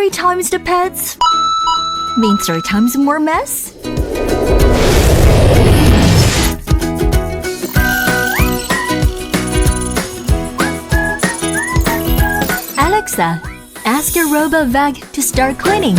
3 times the pets mean 3 times more mess? Alexa, ask your RoboVac to start cleaning.